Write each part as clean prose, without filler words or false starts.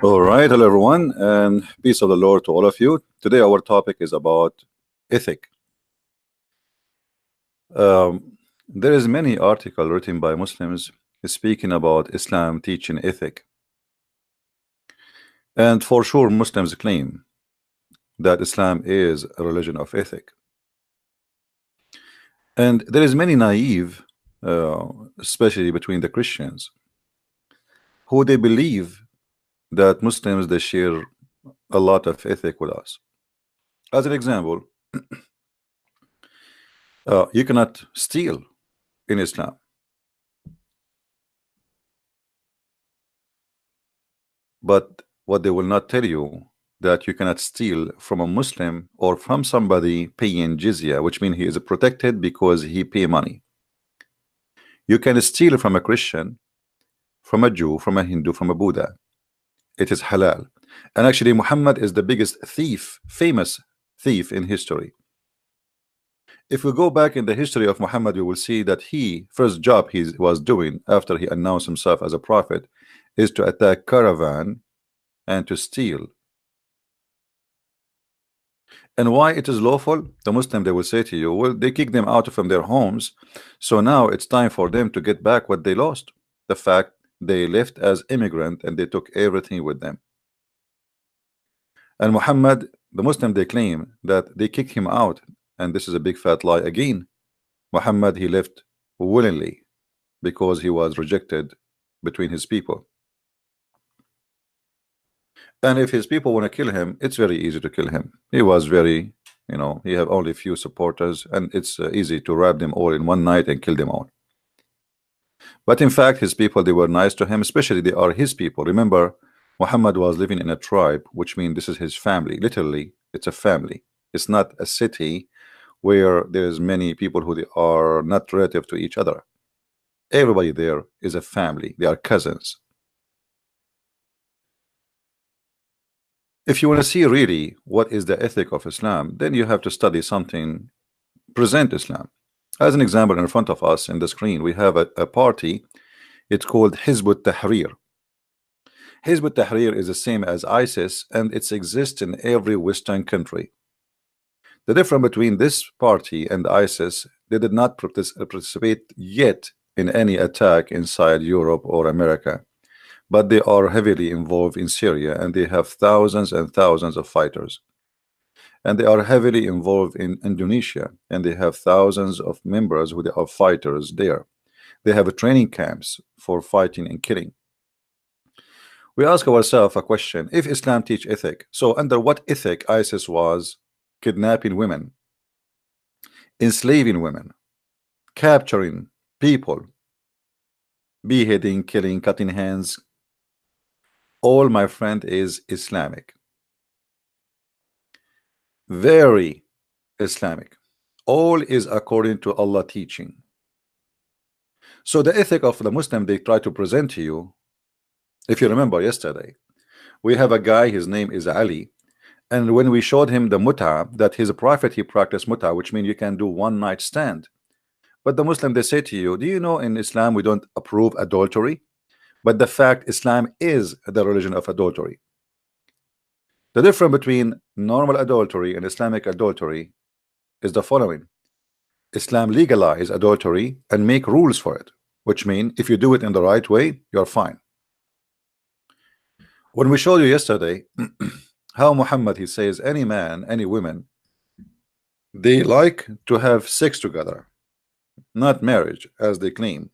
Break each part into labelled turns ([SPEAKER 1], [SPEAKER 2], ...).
[SPEAKER 1] All right, hello everyone, and peace of the Lord to all of you. Today, our topic is about ethic. There is many article written by Muslims speaking about Islam teaching ethic, and for sure, Muslims claim that Islam is a religion of ethic. And there is many naive, especially between the Christians, who they believe that Muslims they share a lot of ethic with us. As an example, you cannot steal in Islam. But what they will not tell you that you cannot steal from a Muslim or from somebody paying jizya, which means he is protected because he pay money. You can steal from a Christian, from a Jew, from a Hindu, from a Buddha. It is halal. And actually Muhammad is the biggest thief, famous thief in history. If we go back in the history of Muhammad, we will see that first job he was doing after he announced himself as a prophet is to attack caravan and to steal. And why it is lawful? The Muslim they will say to you, well, they kick them out from their homes, so now it's time for them to get back what they lost. The fact they left as immigrant and they took everything with them. And Muhammad, the Muslim, they claim that they kicked him out, and this is a big fat lie again. Muhammad, he left willingly because he was rejected between his people. And if his people want to kill him, it's very easy to kill him. He was very, he have only a few supporters, and it's easy to rob them all in one night and kill them all. But in fact, his people, they were nice to him, especially they are his people. Remember, Muhammad was living in a tribe, which means this is his family. Literally, it's a family. It's not a city where there's many people who they are not relative to each other. Everybody there is a family. They are cousins. If you want to see really what is the ethic of Islam, then you have to study something, present Islam. As an example, in front of us in the screen, we have a party. It's called Hizb ut-Tahrir. Hizb ut-Tahrir is the same as ISIS, and it exists in every Western country. The difference between this party and ISIS, they did not participate yet in any attack inside Europe or America. But they are heavily involved in Syria, and they have thousands and thousands of fighters. And they are heavily involved in Indonesia, and they have thousands of members who are fighters there. They have training camps for fighting and killing. We ask ourselves a question: if Islam teach ethic, so under what ethic ISIS was kidnapping women, enslaving women, capturing people, beheading, killing, cutting hands? All, my friend, is Islamic. Very Islamic. All is according to Allah teaching. So the ethic of the Muslim they try to present to you, if you remember yesterday, we have a guy, his name is Ali, and when we showed him the muta, that his prophet he practiced muta, which means you can do one night stand. But the Muslim they say to you, do you know in Islam we don't approve adultery? But the fact Islam is the religion of adultery. The difference between normal adultery and Islamic adultery is the following: Islam legalize adultery and make rules for it, which means if you do it in the right way, you're fine. When we showed you yesterday how Muhammad he says any man, any woman, they like to have sex together, not marriage as they claim.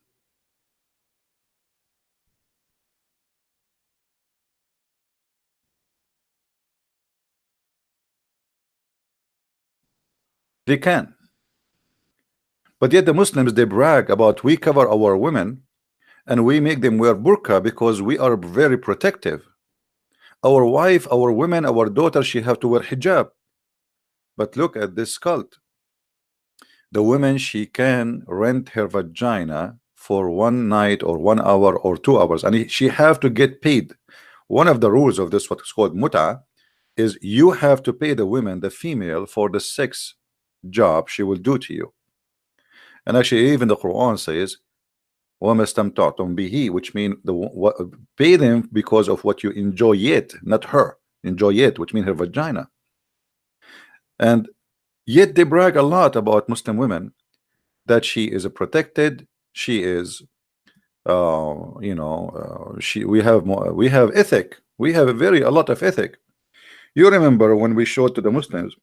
[SPEAKER 1] They can. But yet the Muslims they brag about we cover our women and we make them wear burqa because we are very protective. Our wife, our women, our daughter, she have to wear hijab. But look at this cult. The woman, she can rent her vagina for one night or 1 hour or 2 hours, and she have to get paid. One of the rules of this, what is called muta, is you have to pay the women, the female, for the sex job she will do to you. And actually even the Quran says وَمَا اسْتَمْتَعْتُمْ بِهِ, which means pay them because of what you enjoy it, not her. Enjoy it, which means her vagina. And yet they brag a lot about Muslim women, that she is a protected, she is she we have ethic, we have a lot of ethic. You remember when we showed to the Muslims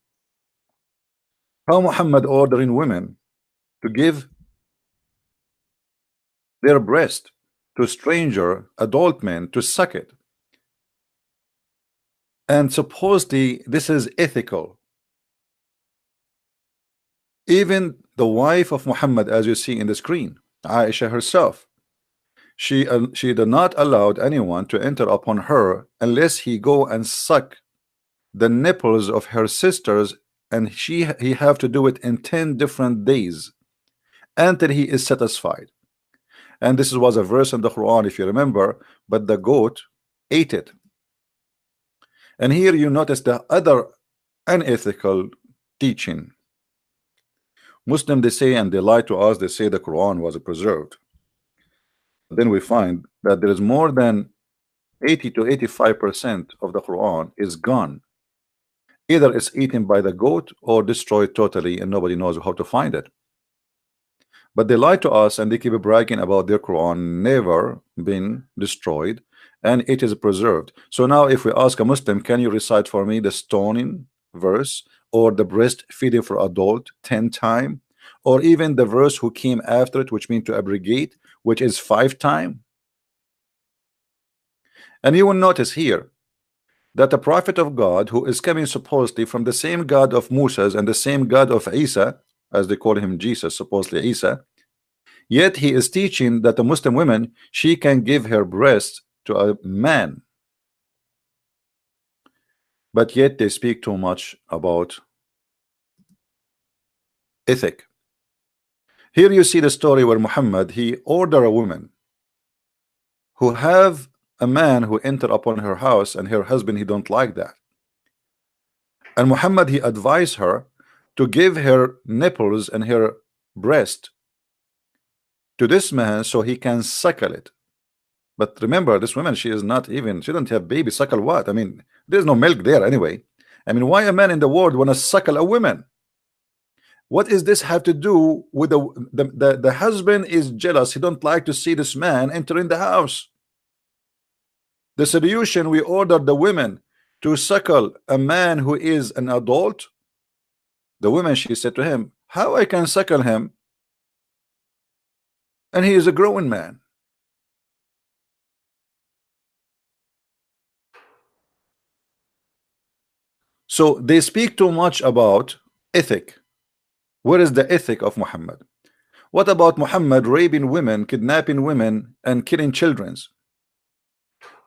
[SPEAKER 1] how Muhammad ordering women to give their breast to stranger adult men to suck it, and supposedly this is ethical. Even the wife of Muhammad, as you see in the screen, Aisha herself, she did not allow anyone to enter upon her unless he go and suck the nipples of her sisters, and he have to do it in 10 different days until he is satisfied. And this was a verse in the Quran, if you remember, but the goat ate it. And here you notice the other unethical teaching. Muslim, they say, and they lie to us, they say the Quran was preserved. Then we find that there is more than 80 to 85% of the Quran is gone. Either it's eaten by the goat or destroyed totally, and nobody knows how to find it. But they lie to us and they keep bragging about their Quran never been destroyed and it is preserved. So now if we ask a Muslim, can you recite for me the stoning verse or the breastfeeding for adult 10 times, or even the verse who came after it, which means to abrogate, which is 5 times? And you will notice here that the prophet of God, who is coming supposedly from the same God of Moses and the same God of Isa, as they call him Jesus, supposedly Isa, yet he is teaching that the Muslim woman, she can give her breast to a man. But yet they speak too much about ethic. Here you see the story where Muhammad, he ordered a woman who have a man who enter upon her house, and her husband, he don't like that. And Muhammad, he advised her to give her nipples and her breast to this man so he can suckle it. But remember, this woman, she is not even, she don't have baby. Suckle what? I mean, there's no milk there anyway. I mean, why a man in the world want to suckle a woman? What is this have to do with the husband is jealous, he don't like to see this man entering the house. The solution, we ordered the women to suckle a man who is an adult. The woman, she said to him, how I can suckle him and he is a growing man? So they speak too much about ethic. Where is the ethic of Muhammad? What about Muhammad raping women, kidnapping women, and killing children?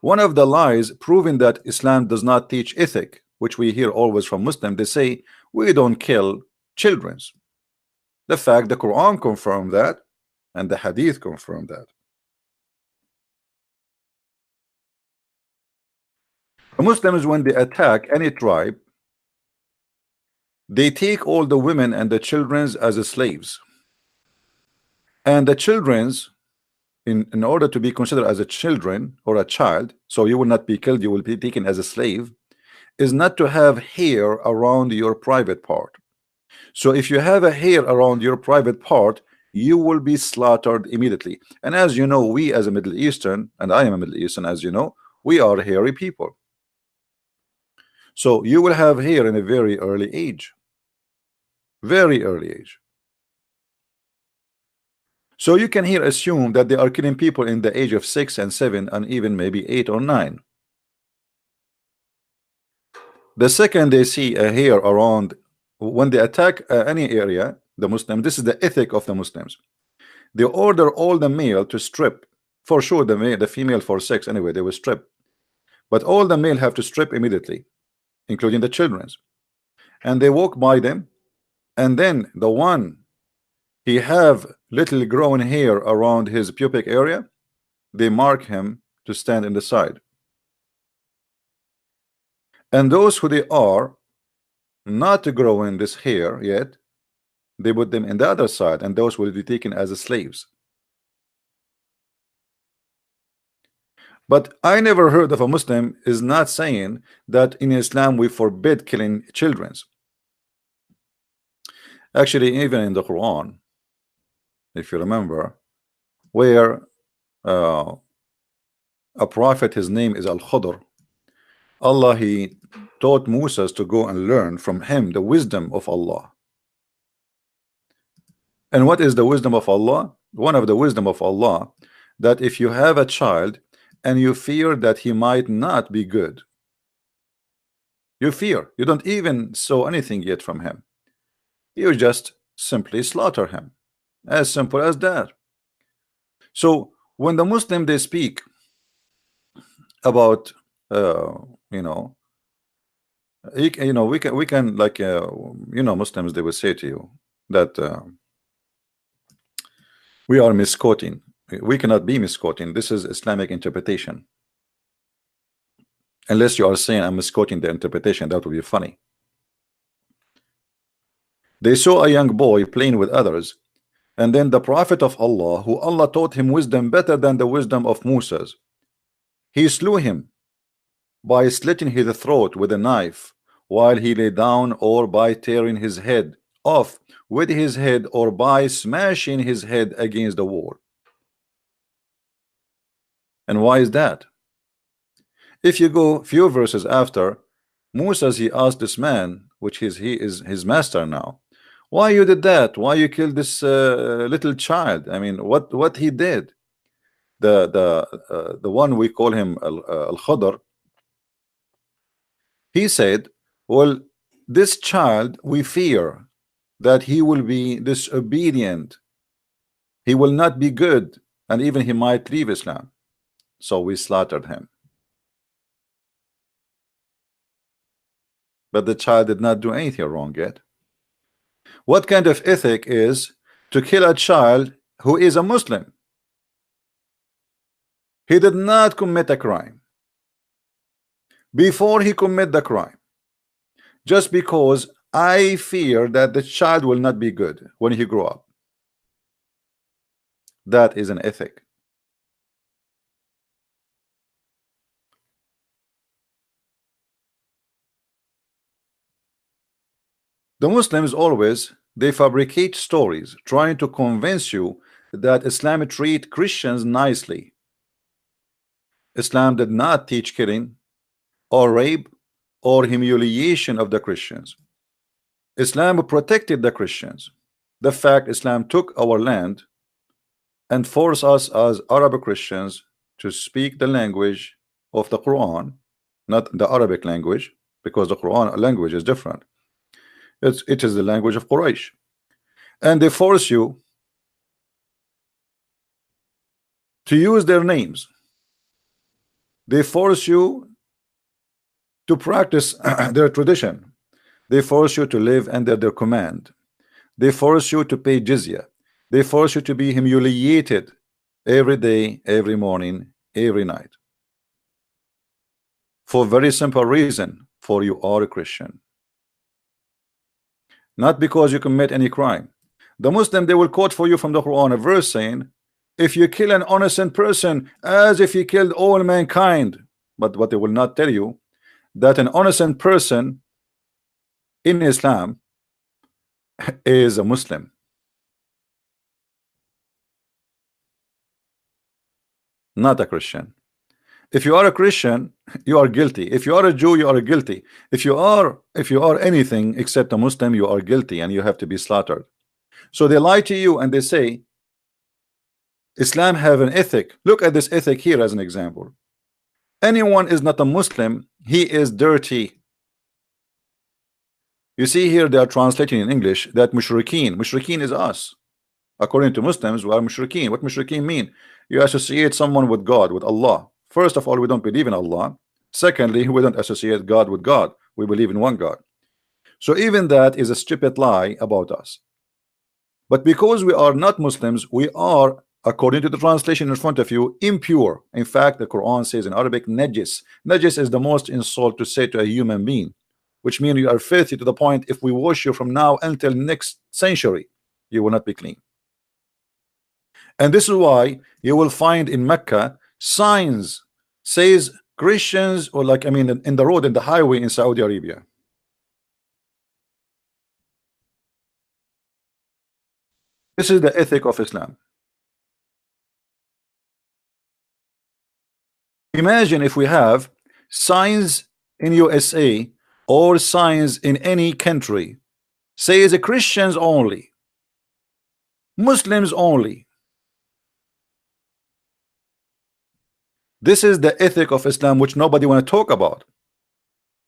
[SPEAKER 1] One of the lies proving that Islam does not teach ethic, which we hear always from Muslims, they say we don't kill children. The fact the Quran confirmed that, and the Hadith confirmed that. The Muslims, when they attack any tribe, they take all the women and the children as slaves. And the children's, in order to be considered as a children or a child, so you will not be killed, you will be taken as a slave, is not to have hair around your private part. So if you have a hair around your private part, you will be slaughtered immediately. And as you know, we as a Middle Eastern, and I am a Middle Eastern, as you know, we are hairy people. So you will have hair in a very early age. Very early age. So you can here assume that they are killing people in the age of 6 and 7 and even maybe 8 or 9. The second they see a hair around, when they attack any area, the Muslim, this is the ethic of the Muslims. They order all the male to strip. For sure the female for sex anyway, they will strip. But all the male have to strip immediately, including the children's. And they walk by them, and then the one he have little growing hair around his pubic area, they mark him to stand in the side. And those who they are not growing this hair yet, they put them in the other side, and those will be taken as slaves. But I never heard of a Muslim is not saying that in Islam we forbid killing children. Actually, even in the Quran, if you remember, where uh, a prophet, his name is Al-Khudr, Allah, he taught Moses to go and learn from him the wisdom of Allah. And what is the wisdom of Allah? One of the wisdom of Allah, that if you have a child and you fear that he might not be good, you fear, you don't even saw anything yet from him, you just simply slaughter him, as simple as that. So when the Muslim they speak about you know, we can like Muslims, they will say to you that we are misquoting. We cannot be misquoting. This is Islamic interpretation. Unless you are saying I'm misquoting the interpretation, that would be funny. They saw a young boy playing with others, and then the prophet of Allah, who Allah taught him wisdom better than the wisdom of Moses, he slew him by slitting his throat with a knife while he lay down, or by tearing his head off with his head, or by smashing his head against the wall. And why is that? If you go a few verses after, Moses, he asked this man, which he is his master now, why you did that? Why you killed this little child? I mean, what he did? The one we call him Al-Khudr, he said, well, this child, we fear that he will be disobedient, he will not be good, and even he might leave Islam, so we slaughtered him. But the child did not do anything wrong yet. What kind of ethic is to kill a child who is a Muslim? He did not commit a crime. Before he commit the crime, just because I fear that the child will not be good when he grow up, that is an ethic. The Muslims always, they fabricate stories trying to convince you that Islam treat Christians nicely. Islam did not teach killing or rape or humiliation of the Christians. Islam protected the Christians. The fact Islam took our land and forced us as Arab Christians to speak the language of the Quran, not the Arabic language, because the Quran language is different. It is the language of Quraysh, and they force you to use their names. They force you to practice their tradition. They force you to live under their command. They force you to pay jizya. They force you to be humiliated every day, every morning, every night, for a very simple reason: for you are a Christian, not because you commit any crime. The Muslim, they will quote for you from the Quran a verse saying, if you kill an innocent person as if you killed all mankind. But what they will not tell you, that an innocent person in Islam is a Muslim, not a Christian. If you are a Christian, you are guilty. If you are a Jew, you are guilty. If you are anything except a Muslim, you are guilty and you have to be slaughtered. So they lie to you and they say Islam have an ethic. Look at this ethic here as an example. Anyone is not a Muslim, he is dirty. You see here they are translating in English that mushrikeen is us. According to Muslims, we are mushrikeen. What mushrikeen mean? You associate someone with God, with Allah. First of all, we don't believe in Allah. Secondly, we don't associate God with God. We believe in one God. So even that is a stupid lie about us. But because we are not Muslims, we are, according to the translation in front of you, impure. In fact, the Quran says in Arabic, najis. Najis is the most insult to say to a human being, which means you are filthy to the point if we wash you from now until next century, you will not be clean. And this is why you will find in Mecca signs says Christians, or like, I mean, in the road, in the highway in Saudi Arabia. This is the ethic of Islam. Imagine if we have signs in USA or signs in any country says Christians only, Muslims only. This is the ethic of Islam, which nobody want to talk about,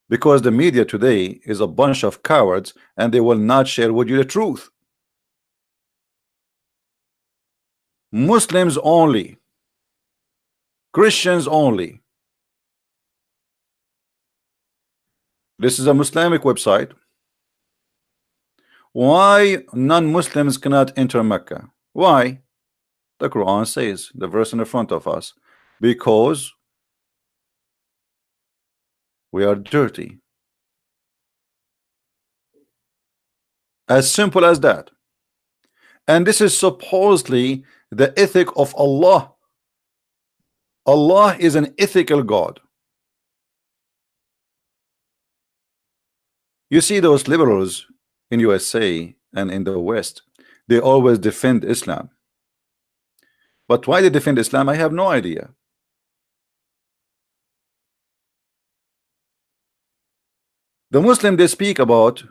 [SPEAKER 1] because the media today is a bunch of cowards and they will not share with you the truth. Muslims only, Christians only. This is a Islamic website. Why non-Muslims cannot enter Mecca? Why? The Quran says, the verse in the front of us, because we are dirty. As simple as that. And this is supposedly the ethic of Allah. Allah is an ethical God. You see those liberals in USA and in the West, they always defend Islam. But why they defend Islam, I have no idea. The Muslim, they speak about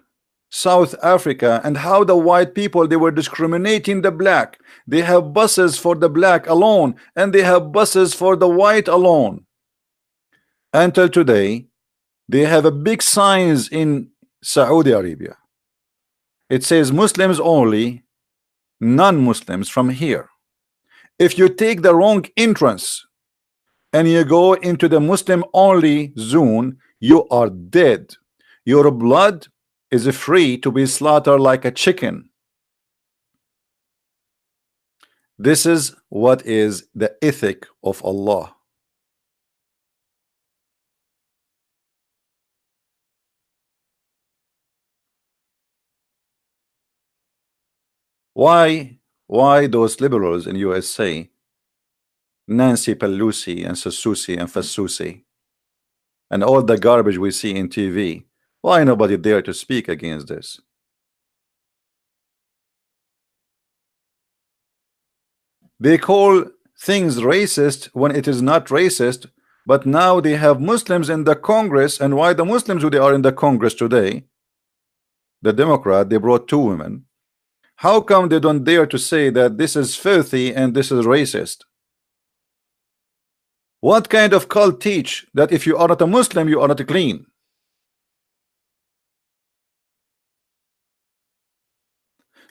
[SPEAKER 1] South Africa and how the white people, they were discriminating the black. They have buses for the black alone and they have buses for the white alone. Until today, they have a big signs in Saudi Arabia. It says Muslims only, non-Muslims from here. If you take the wrong entrance and you go into the Muslim only zone, you are dead. Your blood is free to be slaughtered like a chicken. This is what is the ethic of Allah. Why those liberals in USA, Nancy Pelosi and Sasusi and Fasusi, and all the garbage we see in TV, why nobody dare to speak against this? They call things racist when it is not racist, but now they have Muslims in the Congress. And why the Muslims, who they are in the Congress today, the Democrat, they brought 2 women. How come they don't dare to say that this is filthy and this is racist? What kind of cult teach that if you are not a Muslim, you are not clean?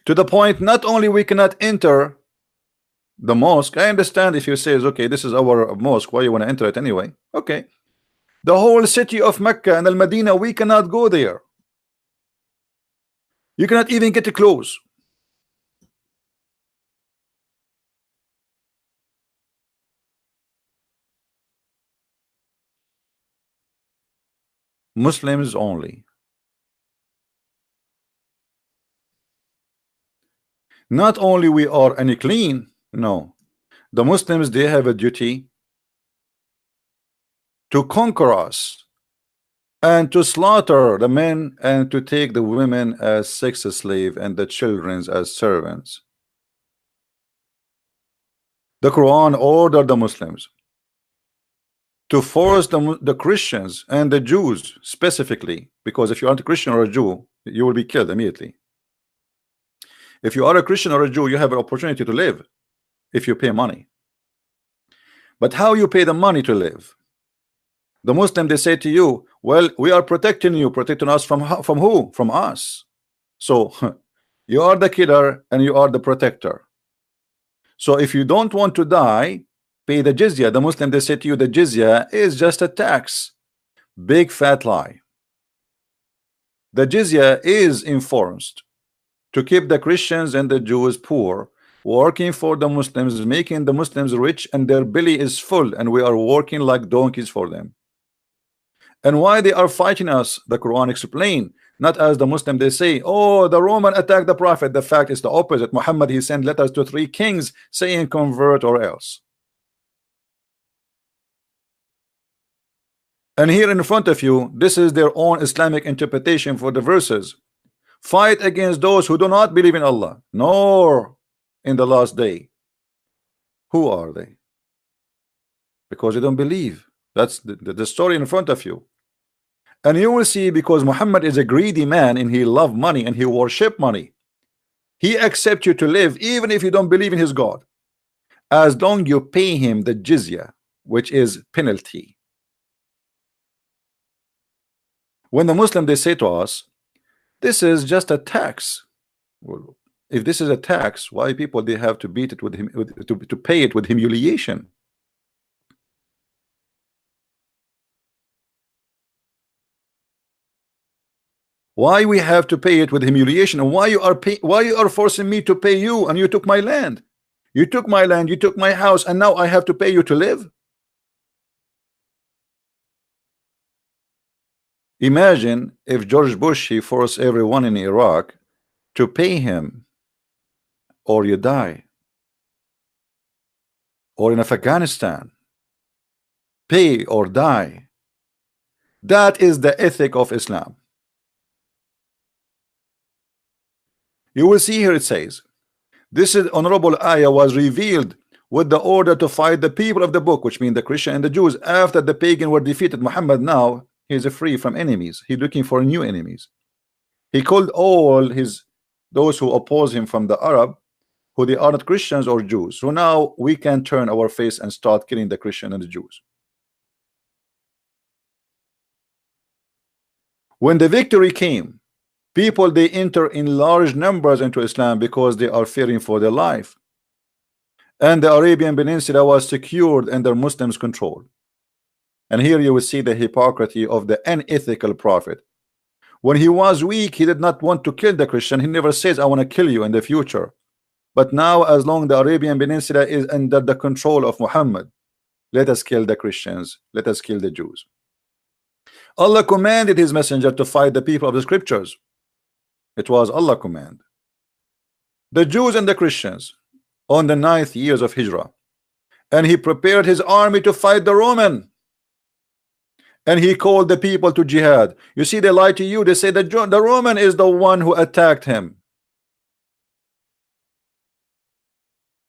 [SPEAKER 1] To the point, not only we cannot enter the mosque. I understand if you say, okay, this is our mosque, why you want to enter it anyway? Okay. The whole city of Mecca and Al-Madinah, we cannot go there. You cannot even get close. Muslims only. Not only we are unclean, no. The Muslims, they have a duty to conquer us and to slaughter the men and to take the women as sex slave and the children as servants. The Quran ordered the Muslims to force the Christians and the Jews specifically, because if you aren't a Christian or a Jew, you will be killed immediately. If you are a Christian or a Jew, you have an opportunity to live if you pay money. But how you pay the money to live? The Muslim, they say to you, well, we are protecting you. Protecting us from who? From us. So you are the killer and you are the protector. So if you don't want to die, pay the jizya. The Muslim, they say to you, the jizya is just a tax. Big fat lie. The jizya is enforced to keep the Christians and the Jews poor, working for the Muslims, making the Muslims rich, and their belly is full, and we are working like donkeys for them. And why they are fighting us, the Quran explain, not as the Muslim, they say, oh, the Roman attacked the Prophet. The fact is the opposite. Muhammad, he sent letters to 3 kings saying convert or else. And here in front of you, this is their own Islamic interpretation for the verses. Fight against those who do not believe in Allah nor in the last day. Who are they? Because they don't believe. That's the story in front of you. And you will see, because Muhammad is a greedy man and he loved money and he worship money, he accepts you to live even if you don't believe in his God, as long you pay him the jizya, which is penalty. When the Muslim, they say to us, this is just a tax. Well, if this is a tax, why people they have to beat it with him, to pay it with humiliation? Why we have to pay it with humiliation? And why you are forcing me to pay you? And you took my land, you took my land, you took my house, and now I have to pay you to live? Imagine if George Bush, he forced everyone in Iraq to pay him or you die, or in Afghanistan, pay or die. That is the ethic of Islam. You will see here it says, this is honorable ayah was revealed with the order to fight the people of the book, which means the Christian and the Jews, after the pagan were defeated. Muhammad now he is free from enemies. He's looking for new enemies. He called all those who oppose him from the Arab, who they are not Christians or Jews. So now we can turn our face and start killing the Christian and the Jews. When the victory came, people they enter in large numbers into Islam because they are fearing for their life, and the Arabian Peninsula was secured under Muslims' control. And here you will see the hypocrisy of the unethical prophet. When he was weak, he did not want to kill the Christian. He never says, I want to kill you in the future. But now, as long the Arabian Peninsula is under the control of Muhammad, let us kill the Christians, let us kill the Jews. Allah commanded his messenger to fight the people of the scriptures. It was Allah command. The Jews and the Christians on the 9th years of Hijrah, and he prepared his army to fight the Roman, and he called the people to jihad. You see, they lie to you. They say that the Roman is the one who attacked him.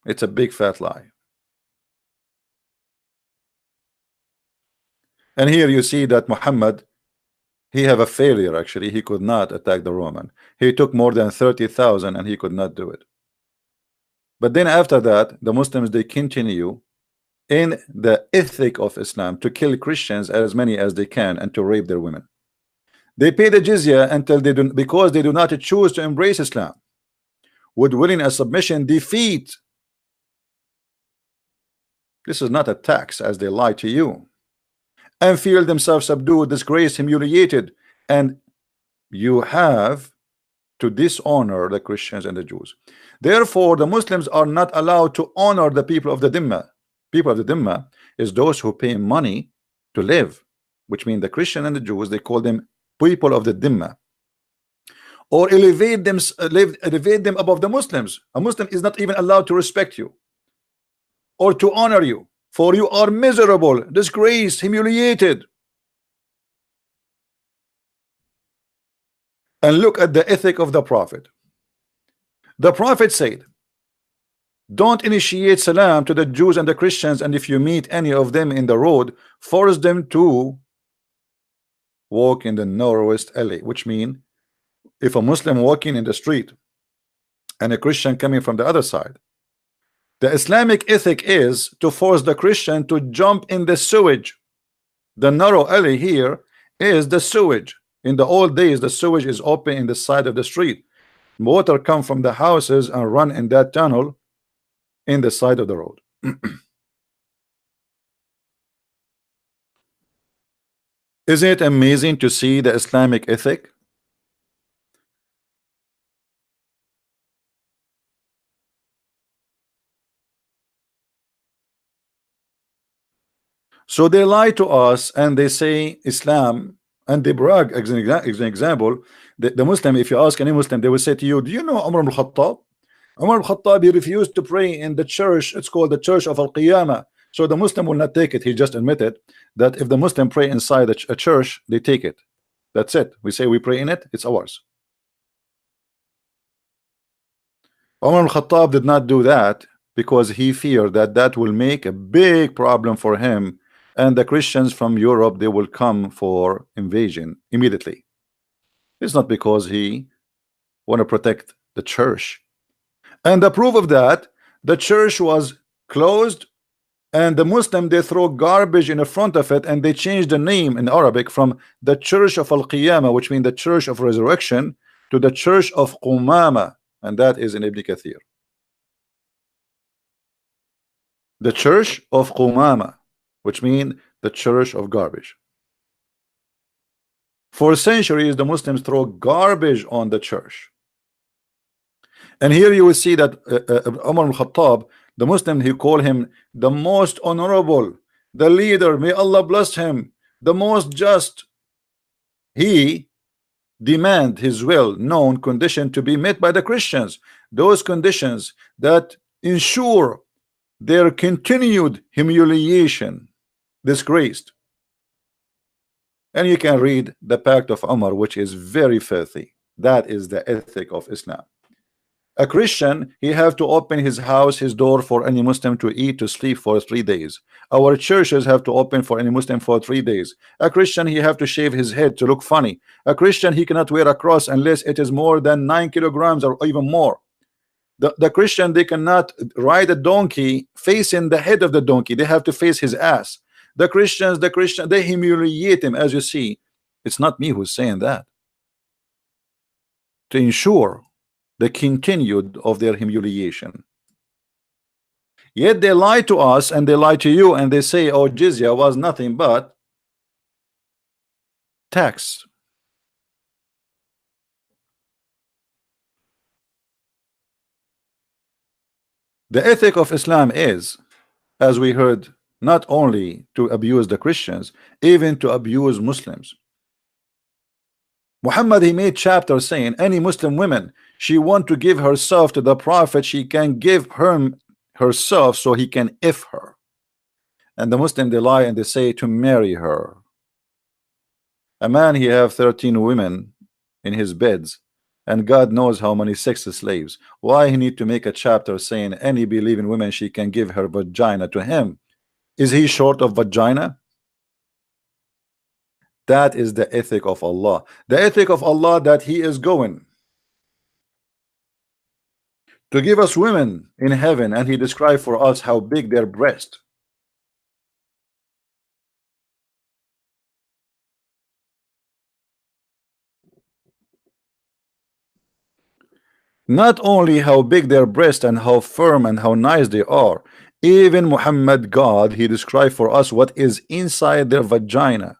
[SPEAKER 1] It's a big fat lie. And here you see that Muhammad, he have a failure. Actually, he could not attack the Roman. He took more than 30,000 and he could not do it. But then after that, the Muslims, they continue in the ethic of Islam to kill Christians as many as they can and to rape their women. They pay the jizya until they do, because they do not choose to embrace Islam. Would willing a submission defeat? This is not a tax, as they lie to you, and feel themselves subdued, disgraced, humiliated, and you have to dishonor the Christians and the Jews. Therefore, the Muslims are not allowed to honor the people of the Dhimma. People of the Dhimma is those who pay money to live, which means the Christian and the Jews, they call them people of the Dhimma, or elevate them above the Muslims. A Muslim is not even allowed to respect you or to honor you, for you are miserable, disgraced, humiliated. And look at the ethic of the Prophet. The Prophet said, don't initiate salam to the Jews and the Christians, and if you meet any of them in the road, force them to walk in the narrowest alley. Which means, if a Muslim walking in the street and a Christian coming from the other side, the Islamic ethic is to force the Christian to jump in the sewage. The narrow alley here is the sewage. In the old days, the sewage is open in the side of the street. Water come from the houses and run in that tunnel in the side of the road. Isn't it amazing to see the Islamic ethic? So they lie to us and they say Islam, and they brag. As an example, the Muslim, if you ask any Muslim, they will say to you, do you know Umar ibn Khattab? Umar ibn Khattab, he refused to pray in the church. It's called the Church of Al-Qiyamah, So the Muslim will not take it. He just admitted that if the Muslim pray inside a church, they take it. That's it. We say we pray in it, it's ours. Umar al-Khattab did not do that because he feared that that will make a big problem for him, and the Christians from Europe, they will come for invasion immediately. It's not because he want to protect the church. And the proof of that, the church was closed, and the Muslim, they throw garbage in the front of it, and they changed the name in Arabic from the Church of Al-Qiyamah, which means the Church of Resurrection, to the Church of Qumama, and that is in Ibn Kathir. The Church of Qumama, which means the Church of Garbage. For centuries, the Muslims throw garbage on the church. And here you will see that Umar al-Khattab, the Muslim, he called him the most honorable, the leader, may Allah bless him, the most just. He demand his well-known condition to be met by the Christians, those conditions that ensure their continued humiliation, disgraced. And you can read the Pact of Umar, which is very filthy. That is the ethic of Islam. A Christian, he have to open his house, his door for any Muslim to eat, to sleep for 3 days. Our churches have to open for any Muslim for 3 days. A Christian, he have to shave his head to look funny. A Christian, he cannot wear a cross unless it is more than 9 kilograms or even more. The Christian, they cannot ride a donkey facing the head of the donkey. They have to face his ass. The Christians, they humiliate him, as you see. It's not me who's saying that. To ensure the continued of their humiliation. Yet they lie to us, and they lie to you, and they say, oh, jizya was nothing but tax. The ethic of Islam is, as we heard, not only to abuse the Christians, even to abuse Muslims. Muhammad, he made chapters saying any Muslim woman, she want to give herself to the Prophet, she can give herself so he can if her. And the Muslim, they lie and they say to marry her. A man, he have 13 women in his beds, and God knows how many sex slaves. Why he need to make a chapter saying any believing woman, she can give her vagina to him? Is he short of vagina? That is the ethic of Allah. The ethic of Allah, that he is going to give us women in heaven, and he described for us how big their breast. Not only how big their breast and how firm and how nice they are, even Muhammad, God, he described for us what is inside their vagina.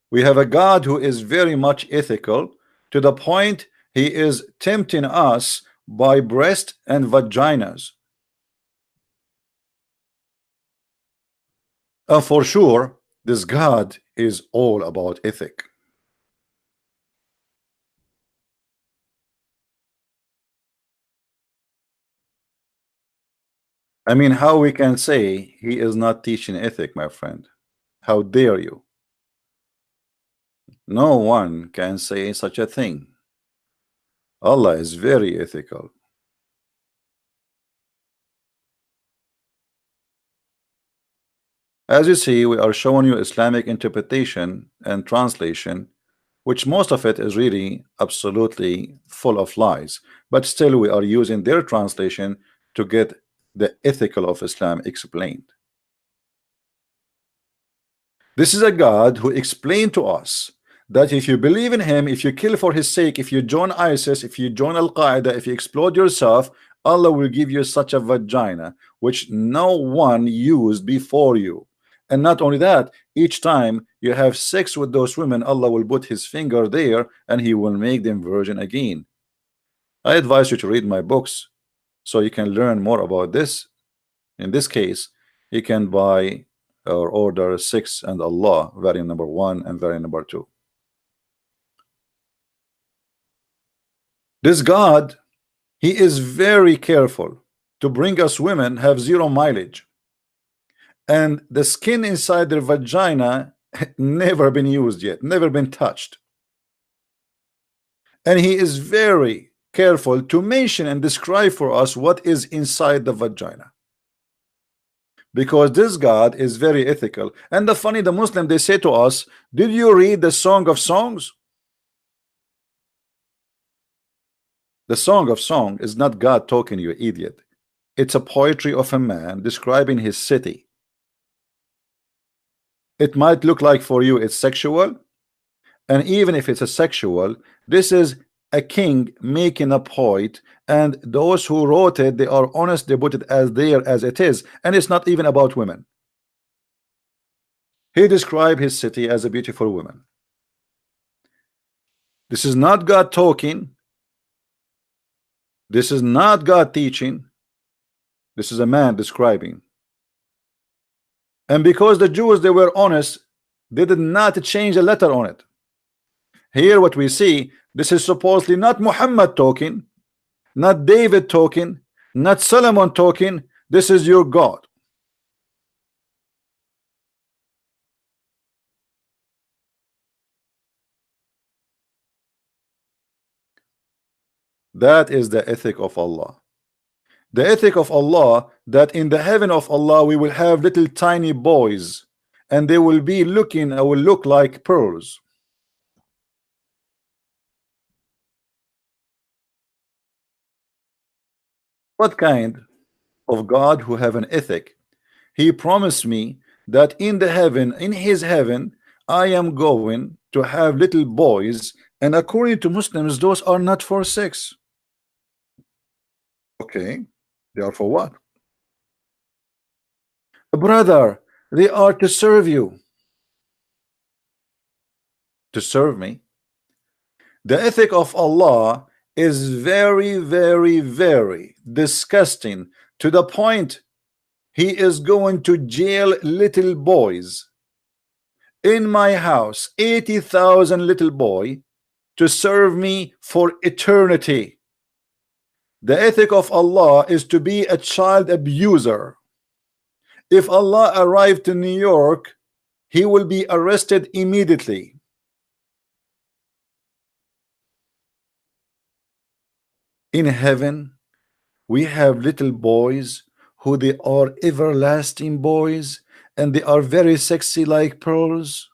[SPEAKER 1] We have a God who is very much ethical, to the point he is tempting us by breast and vaginas. And for sure, this God is all about ethic. I mean, how we can say he is not teaching ethic, my friend? How dare you? No one can say such a thing. Allah is very ethical. As you see, we are showing you Islamic interpretation and translation, which most of it is really absolutely full of lies, but still we are using their translation to get the ethical of Islam explained. This is a God who explained to us that if you believe in him, if you kill for his sake, if you join ISIS, if you join Al-Qaeda, if you explode yourself, Allah will give you such a vagina which no one used before you. And not only that, each time you have sex with those women, Allah will put his finger there and he will make them virgin again. I advise you to read my books so you can learn more about this. In this case, you can buy or order 6 and Allah, variant number 1 and variant number 2. This God, he is very careful to bring us women have zero mileage, and the skin inside their vagina never been used yet, never been touched. And he is very careful to mention and describe for us what is inside the vagina, because this God is very ethical. And the funny, the Muslim, they say to us, did you read the Song of Songs? The Song of Song is not God talking, you idiot. It's a poetry of a man describing his city. It might look like for you it's sexual, and even if it's a sexual, this is a king making a point, and those who wrote it, they are honest, they put it as there as it is, and it's not even about women. He described his city as a beautiful woman. This is not God talking. This is not God teaching. This is a man describing. And because the Jews, they were honest, they did not change a letter on it. Here what we see, this is supposedly not Muhammad talking, not David talking, not Solomon talking. This is your God. That is the ethic of Allah. The ethic of Allah, that in the heaven of Allah we will have little tiny boys, and they will be looking, or will look like pearls. What kind of God who have an ethic? He promised me that in the heaven, in his heaven, I am going to have little boys, and according to Muslims, those are not for sex. Okay, they are for what? Brother, they are to serve you. To serve me. The ethic of Allah is very, very, very disgusting, to the point he is going to jail little boys in my house, 80,000 little boy, to serve me for eternity. The ethic of Allah is to be a child abuser. If Allah arrived to New York, he will be arrested immediately. In heaven, we have little boys who they are everlasting boys, and they are very sexy like pearls.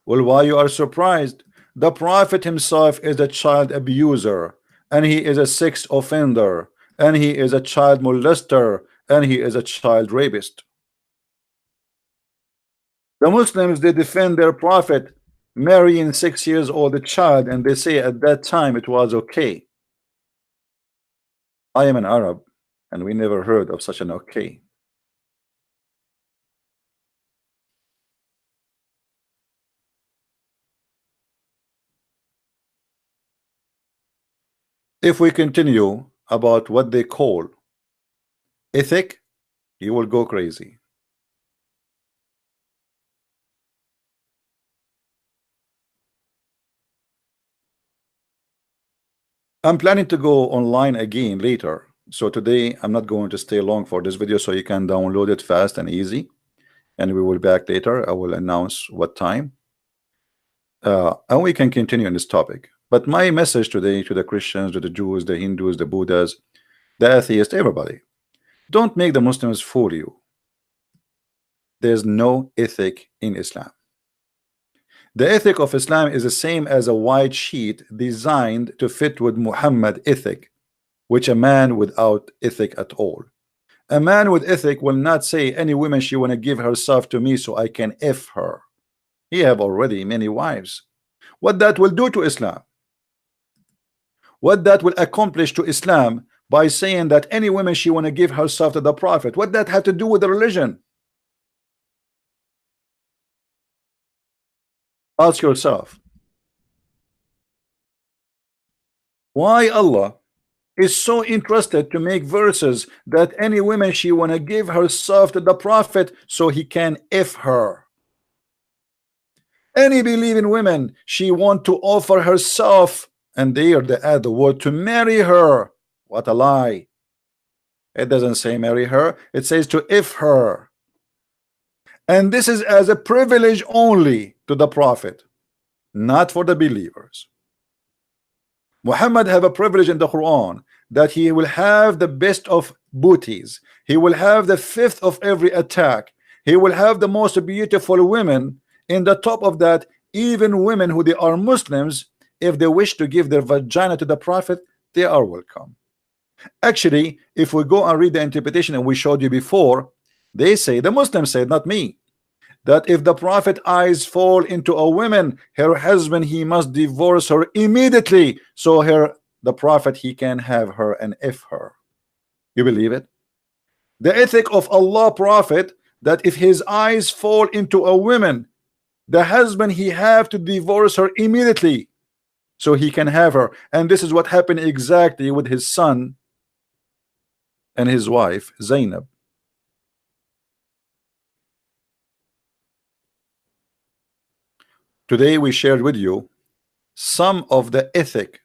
[SPEAKER 1] Well, why you are surprised? The Prophet himself is a child abuser, and he is a sex offender, and he is a child molester, and he is a child rapist. The Muslims, they defend their Prophet marrying 6 years old child, and they say at that time it was okay. I am an Arab, and we never heard of such an okay. If we continue about what they call ethic, you will go crazy. I'm planning to go online again later, so today I'm not going to stay long for this video, so you can download it fast and easy, and we will be back later. I will announce what time, and we can continue on this topic. But my message today to the Christians, to the Jews, the Hindus, the Buddhas, the atheists, everybody, don't make the Muslims fool you. There's no ethic in Islam. The ethic of Islam is the same as a white sheet designed to fit with Muhammad ethic, which a man without ethic at all. A man with ethic will not say any woman she want to give herself to me so I can F her. He have already many wives. What that will do to Islam? What that will accomplish to Islam by saying that any woman she want to give herself to the Prophet? What that have to do with the religion? Ask yourself. Why Allah is so interested to make verses that any woman she want to give herself to the Prophet so he can F her? Any believing women, she want to offer herself And there they add the word to marry her. What a lie. It doesn't say marry her, it says to if her. And this is as a privilege only to the prophet, not for the believers. Muhammad have a privilege in the Quran that he will have the best of booties. He will have the fifth of every attack. He will have the most beautiful women. In the top of that, even women who they are Muslims, if they wish to give their vagina to the prophet, they are welcome. Actually, if we go and read the interpretation and we showed you before, they say, the Muslims say, not me, that if the prophet eyes fall into a woman, her husband, he must divorce her immediately, so the prophet, he can have her and if her. You believe it? The ethic of Allah prophet, that if his eyes fall into a woman, the husband, he have to divorce her immediately so he can have her. And this is what happened exactly with his son and his wife Zainab. Today we shared with you some of the ethic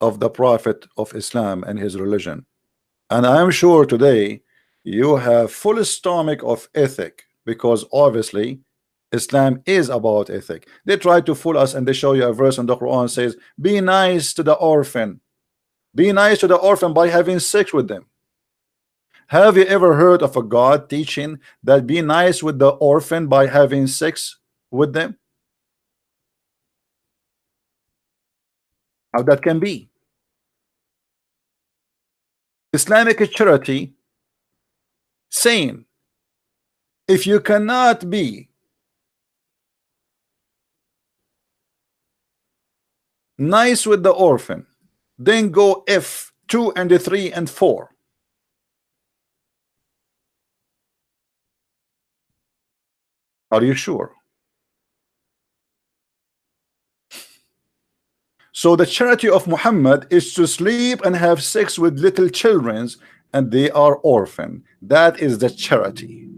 [SPEAKER 1] of the prophet of Islam and his religion, and I am sure today you have full stomach of ethic, because obviously Islam is about ethic. They try to fool us and they show you a verse in the Quran says, be nice to the orphan. Be nice to the orphan by having sex with them. Have you ever heard of a God teaching that be nice with the orphan by having sex with them? How that can be? Islamic charity saying, if you cannot be nice with the orphan, then go F 2 and 3 and 4. Are you sure? So the charity of Muhammad is to sleep and have sex with little children, and they are orphan. That is the charity.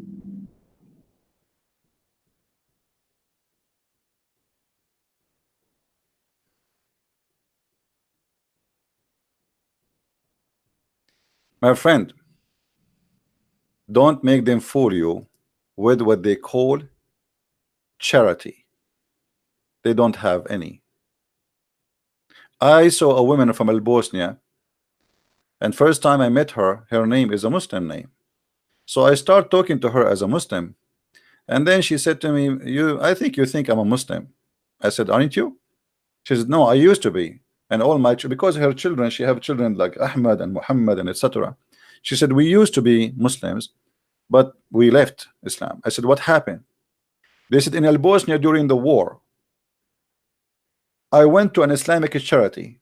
[SPEAKER 1] My friend, don't make them fool you with what they call charity. They don't have any. I saw a woman from Bosnia, and first time I met her, her name is a Muslim name. So I start talking to her as a Muslim, and then she said to me, I think you think I'm a Muslim. I said, aren't you? She said, no, I used to be. And all my because her children, she have children like Ahmad and Muhammad and etc. She said, we used to be Muslims, but we left Islam. I said, what happened? They said, in Bosnia during the war, I went to an Islamic charity.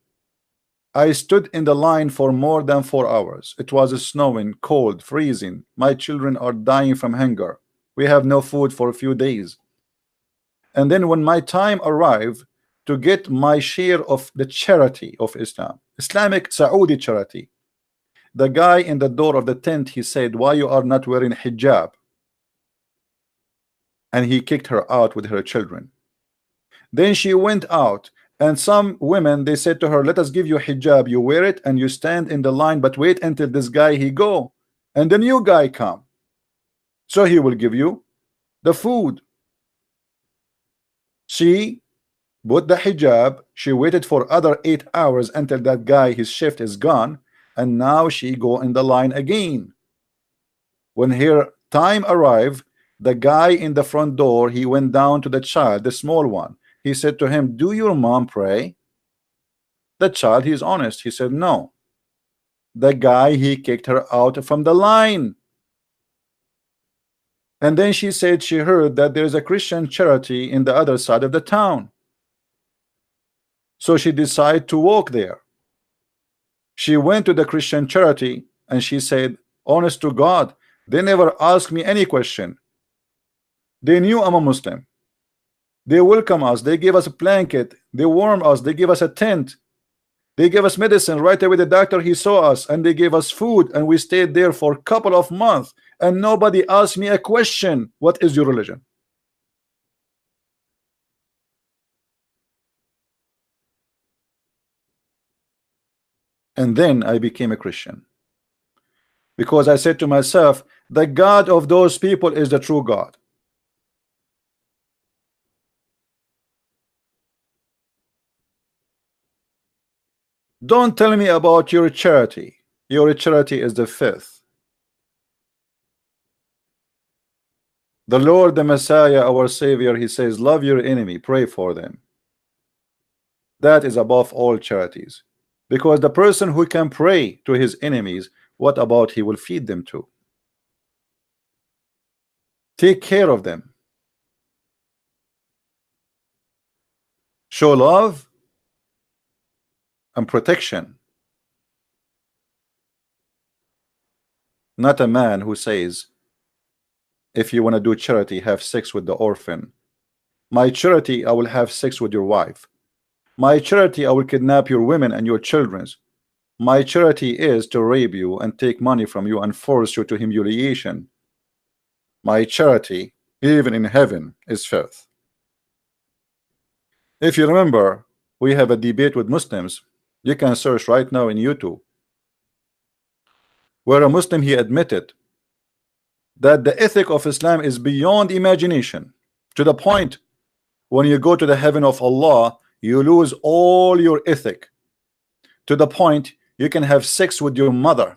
[SPEAKER 1] I stood in the line for more than 4 hours. It was snowing, cold, freezing. My children are dying from hunger. We have no food for a few days. And then when my time arrived to get my share of the charity of Islam, Islamic Saudi charity, the guy in the door of the tent, he said, why you are not wearing hijab? And he kicked her out with her children. Then she went out, and some women, they said to her, let us give you hijab, you wear it and you stand in the line, but wait until this guy he go and the new guy come, so he will give you the food. She put the hijab, she waited for other 8 hours until that guy, his shift is gone, and now she go in the line again. When her time arrived, the guy in the front door, he went down to the child, the small one. He said to him, do your mom pray? The child, he's honest, he said no. The guy, he kicked her out from the line. And then she said she heard that there's a Christian charity in the other side of the town. So she decided to walk there. She went to the Christian charity and she said, honest to God, they never asked me any question. They knew I'm a Muslim. They welcome us. They give us a blanket. They warm us. They give us a tent. They gave us medicine. Right away the doctor, he saw us, and they gave us food, and we stayed there for a couple of months, and nobody asked me a question. What is your religion? And then I became a Christian, because I said to myself, the God of those people is the true God. Don't tell me about your charity. Your charity is the fifth. The Lord, the Messiah, our Savior, he says, love your enemy, pray for them. That is above all charities. Because the person who can pray to his enemies, what about he will feed them to? Take care of them. Show love and protection. Not a man who says, if you want to do charity, have sex with the orphan. My charity, I will have sex with your wife. My charity, I will kidnap your women and your children. My charity is to rape you and take money from you and force you to humiliation. My charity, even in heaven, is filth. If you remember, we have a debate with Muslims. You can search right now in YouTube, where a Muslim, he admitted that the ethic of Islam is beyond imagination, to the point when you go to the heaven of Allah, you lose all your ethic, to the point you can have sex with your mother.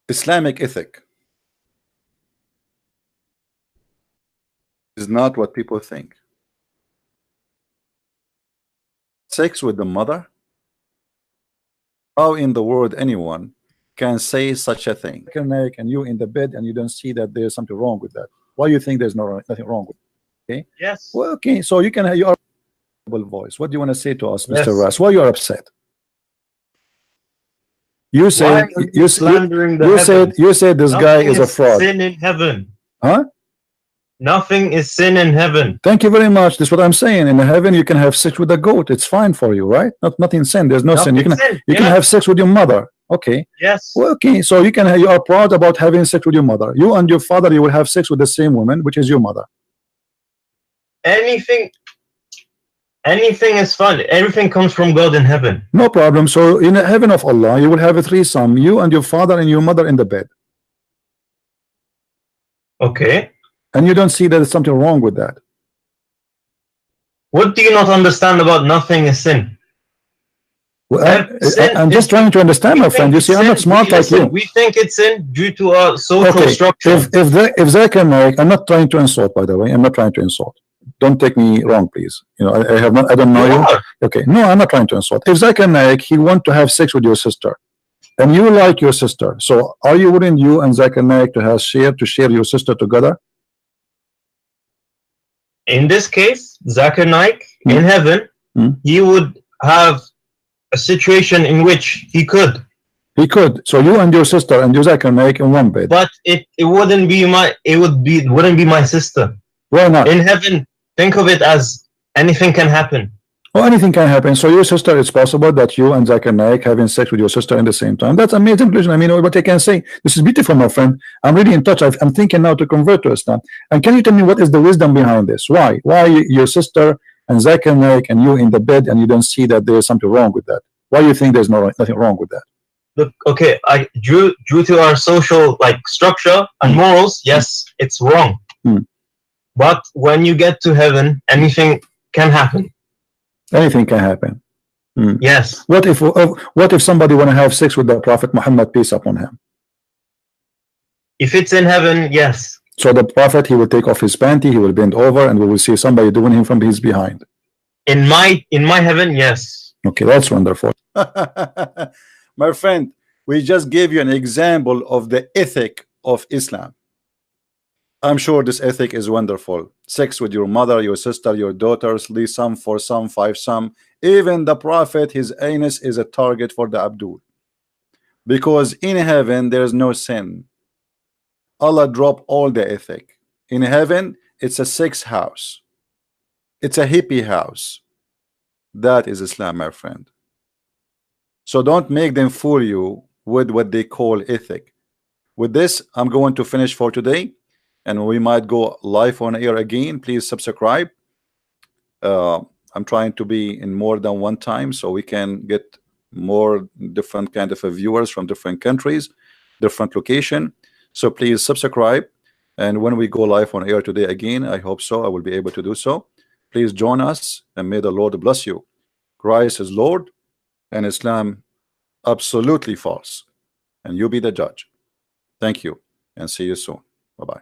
[SPEAKER 1] Islamic ethic is not what people think. Sex with the mother? How in the world anyone can say such a thing? And you in the bed and you don't see that there's something wrong with that. Why you think there's nothing wrong with it? Okay.
[SPEAKER 2] Yes.
[SPEAKER 1] Well, okay. So you can have your voice. What do you want to say to us,
[SPEAKER 2] Yes.
[SPEAKER 1] Mr. Ras? Why you are upset? You said you said this
[SPEAKER 2] Nothing
[SPEAKER 1] guy is a fraud.
[SPEAKER 2] Sin in heaven.
[SPEAKER 1] Huh?
[SPEAKER 2] Nothing is sin in heaven.
[SPEAKER 1] Thank you very much. That's what I'm saying. In heaven, you can have sex with a goat. It's fine for you, right? Nothing sin. There's no sin. You can have sex with your mother. Okay.
[SPEAKER 2] Yes.
[SPEAKER 1] Well, okay. So you are proud about having sex with your mother. You and your father, you will have sex with the same woman, which is your mother.
[SPEAKER 2] Anything is fun. Everything comes from God in heaven.
[SPEAKER 1] No problem. So in the heaven of Allah, you will have a threesome. You and your father and your mother in the bed.
[SPEAKER 2] Okay.
[SPEAKER 1] And you don't see that there's something wrong with that.
[SPEAKER 2] What do you not understand about nothing is sin?
[SPEAKER 1] Well, I'm just trying to understand, my friend. You see, I'm not smart like you.
[SPEAKER 2] We think it's sin due to our social structure.
[SPEAKER 1] If Zakir Naik, I'm not trying to insult, by the way. I'm not trying to insult. Don't take me wrong, please. You know, I don't know you. Okay, no, I'm not trying to insult. If Zakir Naik, he want to have sex with your sister, and you like your sister, so are you willing, you and Zakir Naik, to share your sister together?
[SPEAKER 2] In this case, Zakir Naik, in heaven, he would have a situation in which he could.
[SPEAKER 1] He could. So you and your sister and your Zakir Naik in one bed.
[SPEAKER 2] But it wouldn't be my sister.
[SPEAKER 1] Why not?
[SPEAKER 2] In heaven, think of it as anything can happen.
[SPEAKER 1] Well, anything can happen. So your sister, it's possible that you and Zakir Naik having sex with your sister in the same time. That's amazing conclusion. I mean, what I can say, this is beautiful, my friend. I'm really in touch. I'm thinking now to convert to Islam. And can you tell me what is the wisdom behind this? Why your sister and Zakir Naik and you in the bed and you don't see that there's something wrong with that? Why do you think there's nothing wrong with that?
[SPEAKER 2] Look, okay, due to our social structure and morals, yes, it's wrong. But when you get to heaven, anything can happen.
[SPEAKER 1] Anything can happen.
[SPEAKER 2] Yes.
[SPEAKER 1] What if somebody want to have sex with the Prophet Muhammad, peace upon him?
[SPEAKER 2] If it's in heaven, yes.
[SPEAKER 1] So the Prophet, he will take off his panty, he will bend over, and we will see somebody doing him from his behind.
[SPEAKER 2] In my heaven, yes.
[SPEAKER 1] Okay, that's wonderful. My friend, we just gave you an example of the ethic of Islam. I'm sure this ethic is wonderful. Sex with your mother, your sister, your daughters, leave some for some, five some. Even the Prophet, his anus is a target for the Abdul. Because in heaven, there is no sin. Allah dropped all the ethic. In heaven, it's a sex house. It's a hippie house. That is Islam, my friend. So don't make them fool you with what they call ethic. With this, I'm going to finish for today. And we might go live on air again. Please subscribe. I'm trying to be in more than one time so we can get more different kind of viewers from different countries, different location. So please subscribe, and when we go live on air today again, I hope so I will be able to do so. Please join us, and may the Lord bless you. Christ is Lord and Islam absolutely false, and you be the judge. Thank you, and see you soon. Bye-bye.